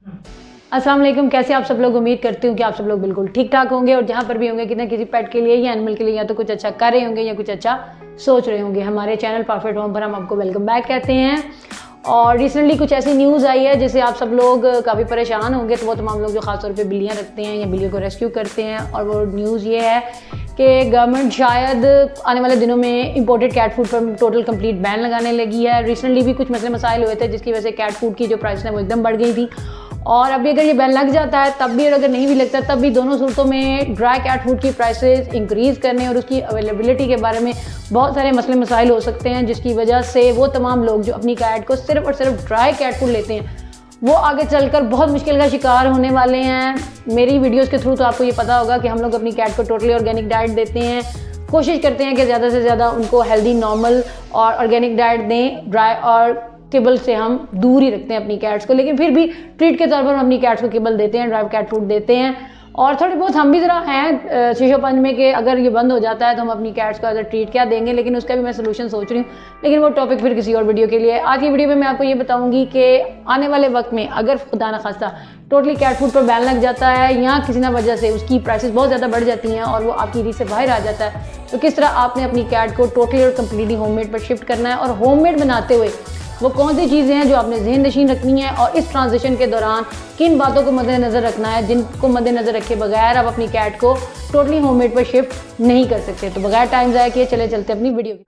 अस्सलाम वालेकुम, कैसे आप सब लोग। उम्मीद करती हूँ कि आप सब लोग बिल्कुल ठीक ठाक होंगे और जहाँ पर भी होंगे किसी न किसी पेट के लिए या एनिमल के लिए या तो कुछ अच्छा कर रहे होंगे या कुछ अच्छा सोच रहे होंगे। हमारे चैनल परफेक्ट होम पर हम आपको वेलकम बैक कहते हैं। और रिसेंटली कुछ ऐसी न्यूज़ आई है जिससे आप सब लोग काफ़ी परेशान होंगे। तो वो तमाम लोग जो ख़ासतौर पे बिल्लियाँ रखते हैं या बिल्लियों को रेस्क्यू करते हैं, और वो न्यूज़ ये है कि गवर्नमेंट शायद आने वाले दिनों में इंपोर्टेड कैट फूड पर टोटल कंप्लीट बैन लगाने लगी है। रिसेंटली भी कुछ मसले मसाइल हुए थे जिसकी वजह से कैट फूड की जो प्राइस है वो एकदम बढ़ गई थी। और अभी अगर ये बैन लग जाता है तब भी, और अगर नहीं भी लगता तब भी, दोनों सूरतों में ड्राई कैट फूड की प्राइसेस इंक्रीज़ करने और उसकी अवेलेबिलिटी के बारे में बहुत सारे मसले मसाइल हो सकते हैं, जिसकी वजह से वो तमाम लोग जो अपनी कैट को सिर्फ और सिर्फ ड्राई कैट फूड लेते हैं वो आगे चलकर बहुत मुश्किल का शिकार होने वाले हैं। मेरी वीडियोस के थ्रू तो आपको ये पता होगा कि हम लोग अपनी कैट को टोटली ऑर्गेनिक डाइट देते हैं, कोशिश करते हैं कि ज़्यादा से ज़्यादा उनको हेल्दी, नॉर्मल और ऑर्गेनिक डाइट दें। ड्राई और केबल से हम दूर ही रखते हैं अपनी कैट्स को, लेकिन फिर भी ट्रीट के तौर पर हम अपनी कैट्स को केबल देते हैं, ड्राई कैट फूड देते हैं। और थोड़ी बहुत हम भी ज़रा हैं शीशोपंज में कि अगर ये बंद हो जाता है तो हम अपनी कैट्स को एज अ ट्रीट क्या देंगे, लेकिन उसका भी मैं सोल्यूशन सोच रही हूँ, लेकिन वो टॉपिक फिर किसी और वीडियो के लिए। आज की वीडियो में मैं आपको ये बताऊंगी कि आने वाले वक्त में अगर खुदा न खास्ता टोटली कैट फूड पर बैन लग जाता है या किसी ना वजह से उसकी प्राइसेस बहुत ज़्यादा बढ़ जाती हैं और वो आपकी रीच से बाहर आ जाता है, तो किस तरह आपने अपनी कैट को टोटली और कम्प्लीटली होममेड पर शिफ्ट करना है, और होममेड बनाते हुए वो कौन सी चीज़ें हैं जो आपने ज़हन नशीन रखनी है, और इस ट्रांजिशन के दौरान किन बातों को मद्देनज़र रखना है जिनको मद्देनज़र रखे बगैर आप अपनी कैट को टोटली होममेड पर शिफ्ट नहीं कर सकते। तो बगैर टाइम ज़ाया किए चले चलते अपनी वीडियो की।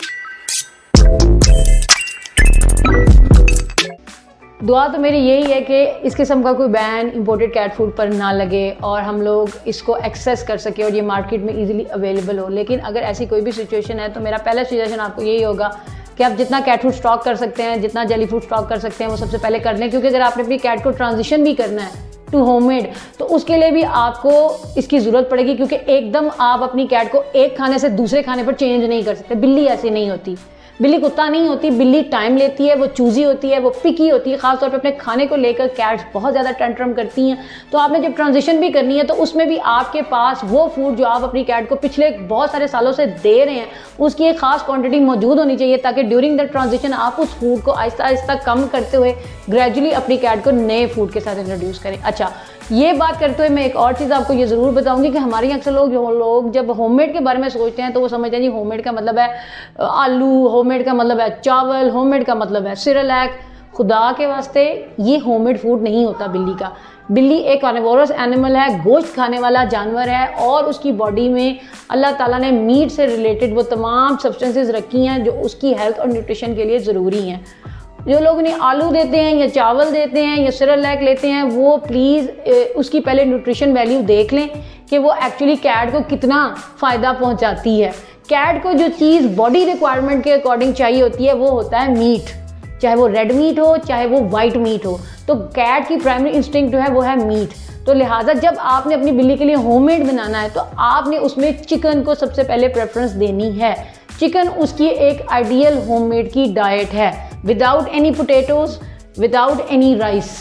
दुआ तो मेरी यही है कि इस किस्म का कोई बैन इंपोर्टेड कैट फूड पर ना लगे और हम लोग इसको एक्सेस कर सके और ये मार्केट में ईजिली अवेलेबल हो। लेकिन अगर ऐसी कोई भी सिचुएशन है तो मेरा पहला सजेशन आपको यही होगा कि आप जितना कैट फूड स्टॉक कर सकते हैं, जितना जेली फूड स्टॉक कर सकते हैं, वो सबसे पहले कर लें। क्योंकि अगर आपने अपनी कैट को ट्रांजिशन भी करना है टू होममेड तो उसके लिए भी आपको इसकी ज़रूरत पड़ेगी, क्योंकि एकदम आप अपनी कैट को एक खाने से दूसरे खाने पर चेंज नहीं कर सकते। बिल्ली ऐसी नहीं होती, बिल्ली कुत्ता नहीं होती, बिल्ली टाइम लेती है, वो चूज़ी होती है, वो पिकी होती है। ख़ासतौर पे अपने खाने को लेकर कैट्स बहुत ज़्यादा टंट्रम करती हैं। तो आपने जब ट्रांजिशन भी करनी है तो उसमें भी आपके पास वो फूड जो आप अपनी कैट को पिछले बहुत सारे सालों से दे रहे हैं उसकी एक ख़ास क्वांटिटी मौजूद होनी चाहिए, ताकि ड्यूरिंग द ट्रांजिशन आप उस फूड को आहिस्ता आहिस्ता कम करते हुए ग्रेजुअली अपनी कैट को नए फूड के साथ इंट्रोड्यूस करें। अच्छा, ये बात करते हुए मैं एक और चीज़ आपको ये ज़रूर बताऊंगी कि हमारे यहाँ अक्सर लोग जब होममेड के बारे में सोचते हैं तो वो समझते हैं जी होममेड का मतलब है आलू, होममेड का मतलब है चावल, होममेड का मतलब है सिरेलैक। खुदा के वास्ते ये होममेड फूड नहीं होता बिल्ली का। बिल्ली एक कार्निवोरस एनिमल है, गोश्त खाने वाला जानवर है, और उसकी बॉडी में अल्लाह ताला ने मीट से रिलेटेड वो तमाम सब्सटेंसेस रखी हैं जो उसकी हेल्थ और न्यूट्रिशन के लिए ज़रूरी हैं। जो लोग उन्हें आलू देते हैं या चावल देते हैं या सिरेलैक लेते हैं वो प्लीज़ उसकी पहले न्यूट्रिशन वैल्यू देख लें कि वो एक्चुअली कैट को कितना फ़ायदा पहुंचाती है। कैट को जो चीज़ बॉडी रिक्वायरमेंट के अकॉर्डिंग चाहिए होती है वो होता है मीट, चाहे वो रेड मीट हो चाहे वो वाइट मीट हो। तो कैट की प्राइमरी इंस्टिंक्ट जो है वो है मीट। तो लिहाजा जब आपने अपनी बिल्ली के लिए होममेड बनाना है तो आपने उसमें चिकन को सबसे पहले प्रेफरेंस देनी है। चिकन उसकी एक आइडियल होममेड की डाइट है, without any potatoes, without any rice.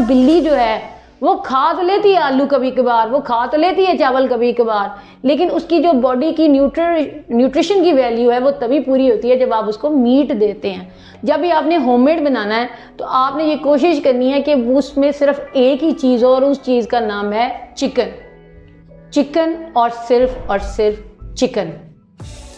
बिल्ली जो है वो खा तो लेती है आलू कभी कभार, वो खा तो लेती है चावल कभी कभार, लेकिन उसकी जो बॉडी की न्यूट्रिशन की वैल्यू है वो तभी पूरी होती है जब आप उसको मीट देते हैं। जब भी आपने होममेड बनाना है तो आपने ये कोशिश करनी है कि उसमें सिर्फ एक ही चीज़ हो और उस चीज़ का नाम है चिकन। चिकन और सिर्फ चिकन।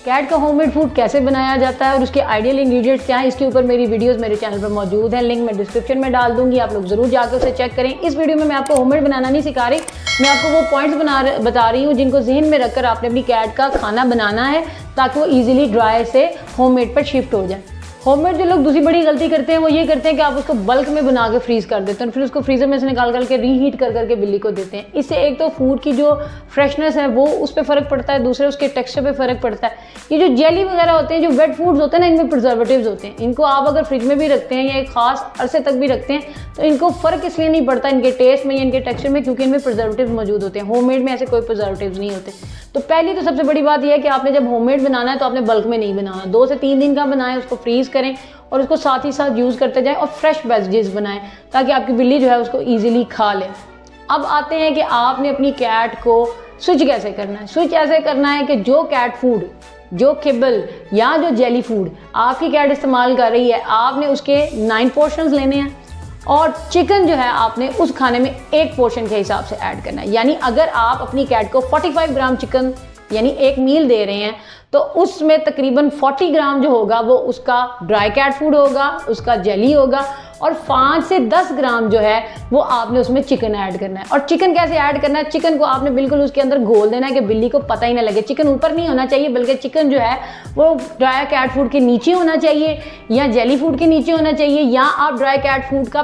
कैट का होममेड फूड कैसे बनाया जाता है और उसके आइडियल इंग्रेडिएंट्स क्या हैं, इसके ऊपर मेरी वीडियोस मेरे चैनल पर मौजूद हैं, लिंक मैं डिस्क्रिप्शन में डाल दूंगी, आप लोग ज़रूर जाकर उसे चेक करें। इस वीडियो में मैं आपको होममेड बनाना नहीं सिखा रही, मैं आपको वो पॉइंट्स बता रही हूँ जिनको जहन में रखकर आपने अपनी कैट का खाना बनाना है ताकि वो ईजिली ड्राई से होममेड पर शिफ्ट हो जाए। होममेड जो लोग दूसरी बड़ी गलती करते हैं वो ये करते हैं कि आप उसको बल्क में बना के फ्रीज़ कर देते हैं, फिर उसको फ्रीज़र में से निकाल के रीहीट कर करके बिल्ली को देते हैं। इससे एक तो फूड की जो फ्रेशनेस है वो उस पर फ़र्क पड़ता है, दूसरे उसके टेक्सचर पे फ़र्क पड़ता है। ये जो जेली वगैरह होते हैं, जो वेट फूड्स होते हैं ना, इनमें प्रिजर्वेटिव्स होते हैं। इनको आप अगर फ्रिज में भी रखते हैं या एक खास अरसे तक भी रखते हैं तो इनको फ़र्क इसलिए नहीं पड़ता इनके टेस्ट में या इनके टेक्सचर में, क्योंकि इनमें प्रिजर्वेटिव्स मौजूद होते हैं। होममेड में ऐसे कोई प्रिजर्वेटिव्स नहीं होते। तो पहली तो सबसे बड़ी बात यह है कि आपने जब होममेड बनाना है तो आपने बल्क में नहीं बनाना, 2 से 3 दिन का बनाएं, उसको फ्रीज़ करें और उसको साथ ही साथ यूज़ करते जाएं और फ्रेश वेजिटेबल्स बनाएं ताकि आपकी बिल्ली जो है उसको ईजिली खा ले। अब आते हैं कि आपने अपनी कैट को स्विच कैसे करना है। स्विच ऐसे करना है कि जो कैट फूड, जो किबल या जो जेली फूड आपकी कैट इस्तेमाल कर रही है, आपने उसके 9 पोर्शंस लेने हैं। और चिकन जो है आपने उस खाने में एक पोर्शन के हिसाब से ऐड करना है। यानी अगर आप अपनी कैट को 45 ग्राम चिकन यानी एक मील दे रहे हैं तो उसमें तकरीबन 40 ग्राम जो होगा वो उसका ड्राई कैट फूड होगा, उसका जेली होगा, और 5 से 10 ग्राम जो है वो आपने उसमें चिकन ऐड करना है। और चिकन कैसे ऐड करना है? चिकन को आपने बिल्कुल उसके अंदर घोल देना है कि बिल्ली को पता ही ना लगे। चिकन ऊपर नहीं होना चाहिए, बल्कि चिकन जो है वो ड्राई कैट फूड के नीचे होना चाहिए या जेली फूड के नीचे होना चाहिए, या आप ड्राई कैट फूड का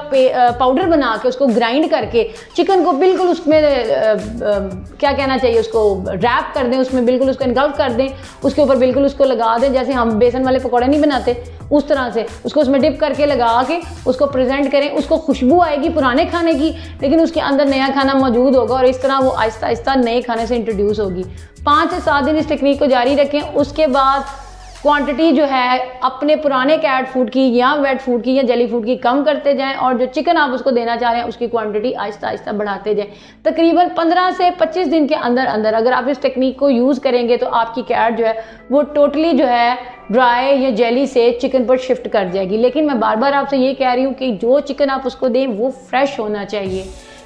पाउडर बना के उसको ग्राइंड करके चिकन को बिल्कुल उसमें क्या कहना चाहिए, उसको रैप कर दें, उसमें बिल्कुल उसको इनगल्फ कर दें, उसके ऊपर बिल्कुल उसको लगा दें, जैसे हम बेसन वाले पकौड़े नहीं बनाते उस तरह से उसको उसमें डिप करके लगा के उसको प्रेजेंट करें। उसको खुशबू आएगी पुराने खाने की, लेकिन उसके अंदर नया खाना मौजूद होगा और इस तरह वो आहिस्ता आहिस्ता नए खाने से इंट्रोड्यूस होगी। 5 से 7 दिन इस टेक्निक को जारी रखें। उसके बाद क्वांटिटी जो है अपने पुराने कैट फूड की या वेट फूड की या जेली फूड की कम करते जाएं, और जो चिकन आप उसको देना चाह रहे हैं उसकी क्वांटिटी आहिस्ता आहिस्ता बढ़ाते जाएं। तकरीबन 15 से 25 दिन के अंदर अंदर अगर आप इस टेक्निक को यूज़ करेंगे तो आपकी कैट जो है वो टोटली जो है ड्राई या जेली से चिकन पर शिफ्ट कर जाएगी। लेकिन मैं बार बार आपसे ये कह रही हूँ कि जो चिकन आप उसको दें वो फ्रेश होना चाहिए।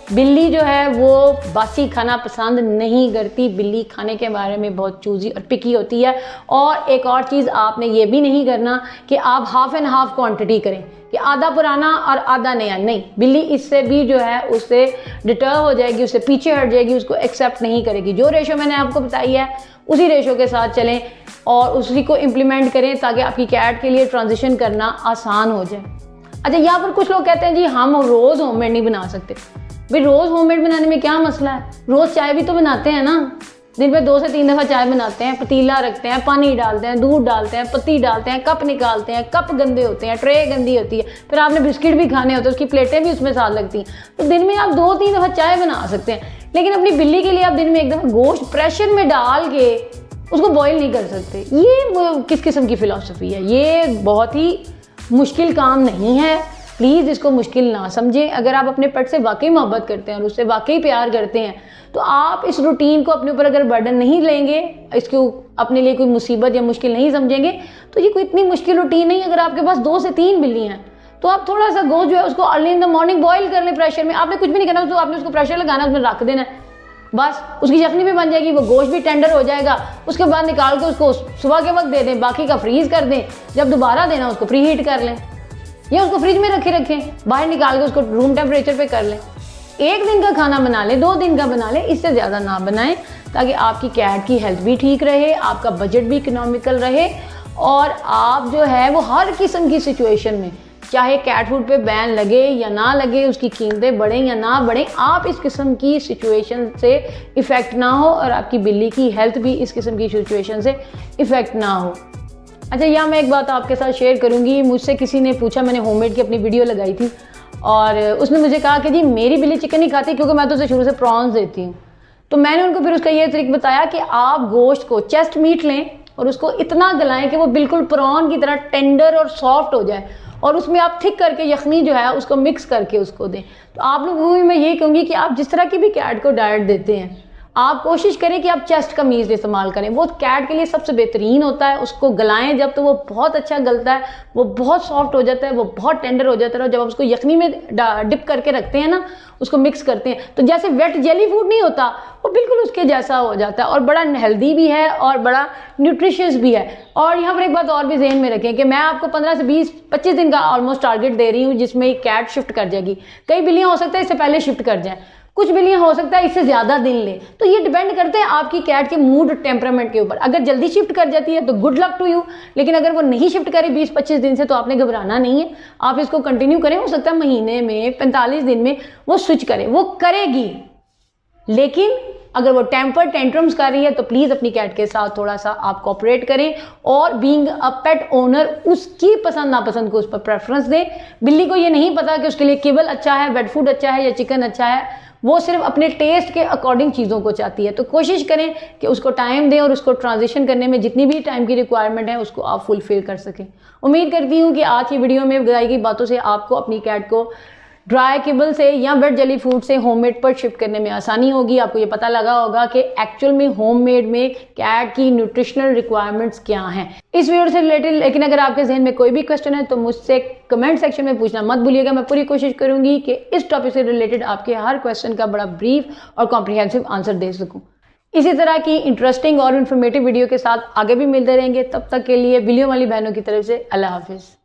बिल्ली जो है वो बासी खाना पसंद नहीं करती, बिल्ली खाने के बारे में बहुत चूज़ी और पिकी होती है। और एक और चीज़ आपने ये भी नहीं करना कि आप हाफ एंड हाफ क्वांटिटी करें कि आधा पुराना और आधा नया, नहीं। बिल्ली इससे भी जो है उससे डिटर हो जाएगी, उससे पीछे हट जाएगी, उसको एक्सेप्ट नहीं करेगी। जो रेशो मैंने आपको बताई है उसी रेशो के साथ चलें और उसी को इम्प्लीमेंट करें ताकि आपकी कैट के लिए ट्रांजिशन करना आसान हो जाए। अच्छा, यहाँ पर कुछ लोग कहते हैं जी हम रोज़ होममेड नहीं बना सकते। भाई रोज़ होममेड बनाने में क्या मसला है? रोज़ चाय भी तो बनाते हैं ना, दिन में 2 से 3 दफ़ा चाय बनाते हैं, पतीला रखते हैं, पानी डालते हैं, दूध डालते हैं, पत्ती डालते हैं, कप निकालते हैं, कप गंदे होते हैं, ट्रे गंदी होती है, फिर आपने बिस्किट भी खाने होते हैं, उसकी प्लेटें भी उसमें साथ लगती हैं। तो दिन में आप 2-3 दफ़ा चाय बना सकते हैं, लेकिन अपनी बिल्ली के लिए आप दिन में 1 दफ़ा गोश्त प्रेशर में डाल के उसको बॉयल नहीं कर सकते। ये किस किस्म की फ़िलासफ़ी है? ये बहुत ही मुश्किल काम नहीं है, प्लीज़ इसको मुश्किल ना समझें। अगर आप अपने पेट से वाकई मोहब्बत करते हैं और उससे वाकई प्यार करते हैं तो आप इस रूटीन को अपने ऊपर अगर बर्डन नहीं लेंगे, इसको अपने लिए कोई मुसीबत या मुश्किल नहीं समझेंगे, तो ये कोई इतनी मुश्किल रूटीन नहीं। अगर आपके पास 2 से 3 बिल्ली हैं तो आप थोड़ा सा गोश्त जो है उसको early in the morning boil कर लें प्रेशर में। आपने कुछ भी नहीं करना, तो आपने उसको प्रेशर लगाना, उसमें रख देना है, बस उसकी यखनी भी बन जाएगी, वो गोश्त भी टेंडर हो जाएगा। उसके बाद निकाल के उसको सुबह के वक्त दे दें, बाकी का फ्रीज़ कर दें, जब दोबारा देना उसको प्री हीट कर लें या उसको फ्रिज में रखें, बाहर निकाल के उसको रूम टेम्परेचर पे कर लें। 1 दिन का खाना बना लें, 2 दिन का बना लें, इससे ज़्यादा ना बनाएं, ताकि आपकी कैट की हेल्थ भी ठीक रहे, आपका बजट भी इकोनॉमिकल रहे, और आप जो है वो हर किस्म की सिचुएशन में, चाहे कैट फूड पे बैन लगे या ना लगे, उसकी कीमतें बढ़ें या ना बढ़ें, आप इस किस्म की सिचुएशन से इफ़ेक्ट ना हो और आपकी बिल्ली की हेल्थ भी इस किस्म की सिचुएशन से इफ़ेक्ट ना हो। अच्छा, यहाँ मैं एक बात आपके साथ शेयर करूँगी। मुझसे किसी ने पूछा, मैंने होममेड की अपनी वीडियो लगाई थी और उसने मुझे कहा कि जी मेरी बिल्ली चिकन नहीं खाती क्योंकि मैं तो उसे शुरू से प्रॉन्स देती हूँ। तो मैंने उनको फिर उसका ये ट्रिक बताया कि आप गोश्त को चेस्ट मीट लें और उसको इतना गलाएं कि वो बिल्कुल प्रॉन की तरह टेंडर और सॉफ्ट हो जाए, और उसमें आप थिक करके यखनी जो है उसको मिक्स करके उसको दें। तो आप लोगों को भी मैं ये कहूँगी कि आप जिस तरह की भी कैट को डाइट देते हैं, आप कोशिश करें कि आप चेस्ट का मीट इस्तेमाल करें, वो कैट के लिए सबसे बेहतरीन होता है। उसको गलाएं जब, तो वो बहुत अच्छा गलता है, वो बहुत सॉफ्ट हो जाता है, वो बहुत टेंडर हो जाता है। और जब आप उसको यखनी में डिप करके रखते हैं ना, उसको मिक्स करते हैं, तो जैसे वेट जेली फूड नहीं होता, वो बिल्कुल उसके जैसा हो जाता है और बड़ा हेल्दी भी है और बड़ा न्यूट्रिशियस भी है। और यहाँ पर एक बात और भी ज़हन में रखें कि मैं आपको 15 से 20-25 दिन का ऑलमोस्ट टारगेट दे रही हूँ, जिसमें कैट शिफ्ट कर जाएगी। कई बिल्लियाँ हो सकता है इससे पहले शिफ्ट कर जाएँ, कुछ बिल्लियाँ हो सकता है इससे ज़्यादा दिन ले। तो ये डिपेंड करते हैं आपकी कैट के मूड और टेम्परामेंट के ऊपर। अगर जल्दी शिफ्ट कर जाती है तो गुड लक टू यू, लेकिन अगर वो नहीं शिफ्ट करे 20-25 दिन से, तो आपने घबराना नहीं है, आप इसको कंटिन्यू करें। हो सकता है महीने में 45 दिन में वो स्विच करे, वो करेगी। लेकिन अगर वो टेम्पर टेंट्रम्स कर रही है तो प्लीज़ अपनी कैट के साथ थोड़ा सा आप कोऑपरेट करें और बीइंग अ पेट ओनर उसकी पसंद नापसंद को उस पर प्रेफरेंस दें। बिल्ली को ये नहीं पता कि उसके लिए केबल अच्छा है, वेट फूड अच्छा है या चिकन अच्छा है, वो सिर्फ अपने टेस्ट के अकॉर्डिंग चीज़ों को चाहती है। तो कोशिश करें कि उसको टाइम दें और उसको ट्रांजिशन करने में जितनी भी टाइम की रिक्वायरमेंट है उसको आप फुलफिल कर सकें। उम्मीद करती हूँ कि आज की वीडियो में बताई गई बातों से आपको अपनी कैट को ड्राई किबल से या वेट जेली फूड से होममेड पर शिफ्ट करने में आसानी होगी। आपको ये पता लगा होगा कि एक्चुअल में होममेड में कैट की न्यूट्रिशनल रिक्वायरमेंट्स क्या हैं इस वीडियो से रिलेटेड। लेकिन अगर आपके जहन में कोई भी क्वेश्चन है तो मुझसे कमेंट सेक्शन में पूछना मत भूलिएगा। मैं पूरी कोशिश करूंगी कि इस टॉपिक से रिलेटेड आपके हर क्वेश्चन का बड़ा ब्रीफ और कॉम्प्रिहेंसिव आंसर दे सकूं। इसी तरह की इंटरेस्टिंग और इन्फॉर्मेटिव वीडियो के साथ आगे भी मिलते रहेंगे। तब तक के लिए बिलियों वाली बहनों की तरफ से अल्लाह हाफिज़।